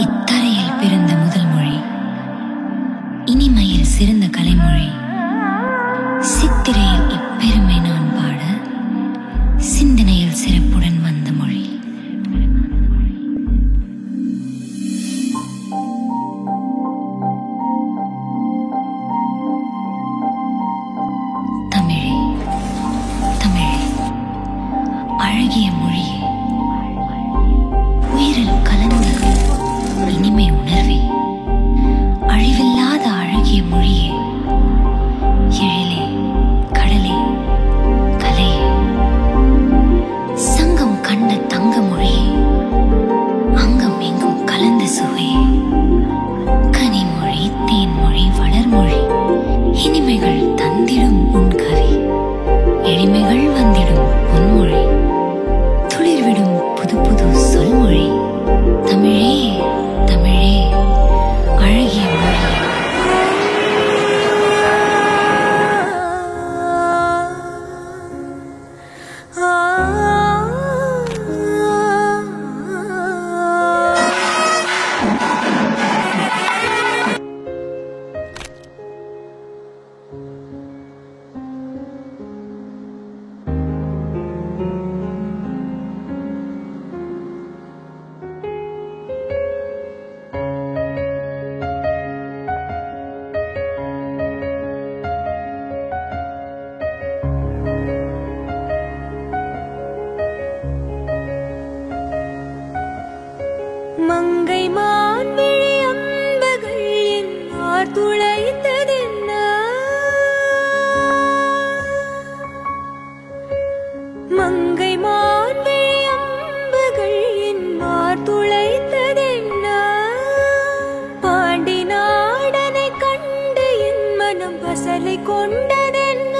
இத்தரையில் பிறந்த முதல் மொழி, இனிமையில் சிறந்த கலைமொழி. சித்திரையில் இப்பெருமை நான் பாட, சிந்தனையில் சிறப்புடன் வந்த மொழி. தமிழே, தமிழே, அழகிய மொழியே, உயிரில் கலந்த இனிமை உணர்வே, அழிவில்லாத அழகிய மொழியே, எழிலே, கடலே, கலையே, சங்கம் கண்ட தங்க மொழியே, அங்கம் எங்கும் கலந்த சுவையே, கனிமொழி, தேன்மொழி, வளர்மொழி, இனிமைகள் தந்திடும் உன் கவி, எளிமைகள் வந்திடும் பொன்மொழி, துளிர்விடும் புது புது சொல்மொழி. தமிழே, தமிழே, அழகிய மொழி. மங்கை மான் விழி அம்புகள் என் ஆர் துளைத்ததென்ன, மங்கை மான் விழி அம்புகள் என் ஆர் துளைத்ததென்ன, பாண்டி நாடனை கண்டு என் மனம் பசலை கொண்டதென்ன,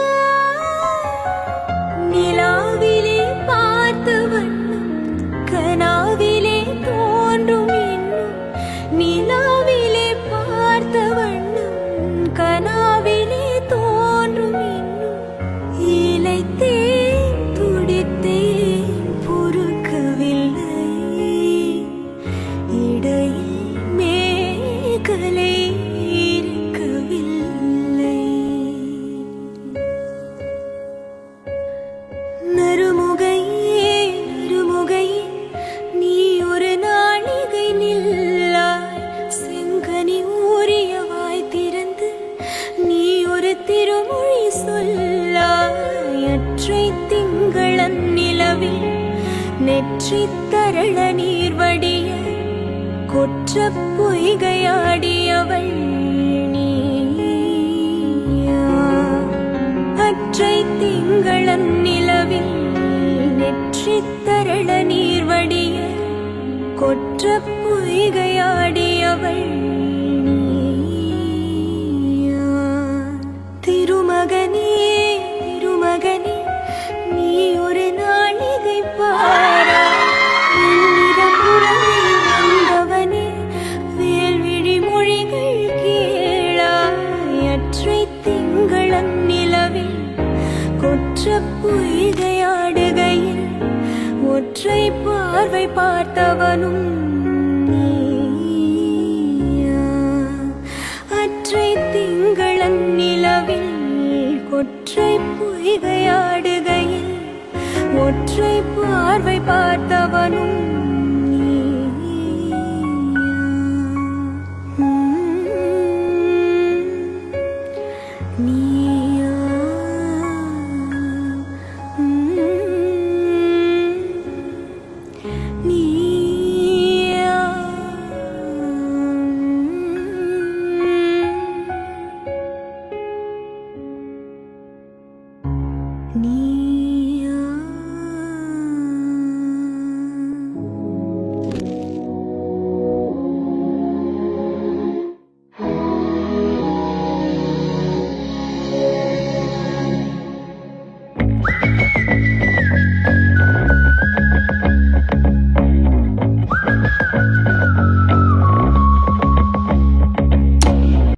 நிலாவிலே பார்த்த வண்ணம் கனாவிலே தோன்றும் இன்னும், நிலாவிலே பார்த்த வண்ணம் கனாவிலே தோன்றும் இன்னும், இளைத்தேன் துடித்தேன் பொறுக்கவில்லை, இடையில் மேகலை இருக்கவில்லை. நறுமுகையே, நறுமுகையே, நீ ஒரு நாழிகை நில்லாய், செங்கனி ஊறியவாய் திறந்து நீ ஒரு திருமொழி சொல்லாய், அற்றை திங்களன் நிலவில் நெற்றி தரள நீர் வடிய கொற்ற பொய்கையாடியவள் நீயா, அற்றை திங்களன் நிலவில் நெற்றி தரள நீர் வடிய கொற்ற பொய்கையாடியவள் நீயா. திருமகனே, திருமகனே, நீ ஒரு நாழிகை பாரா, என்னிடம் புறமே வந்தவனே, வேல்விழி மொழிகள் கேளாய், அற்றை திங்களன் நிலவில் கொற்ற பொய்கையாடுகையில் ஒற்றை பார்வை பார்த்தவனும் நீயா, அற்றை திங்களன் நிலவில் கொற்றை பொய்கையாடுகையில் ஒற்றை பார்வை பார்த்தவனும் நீயா. நீ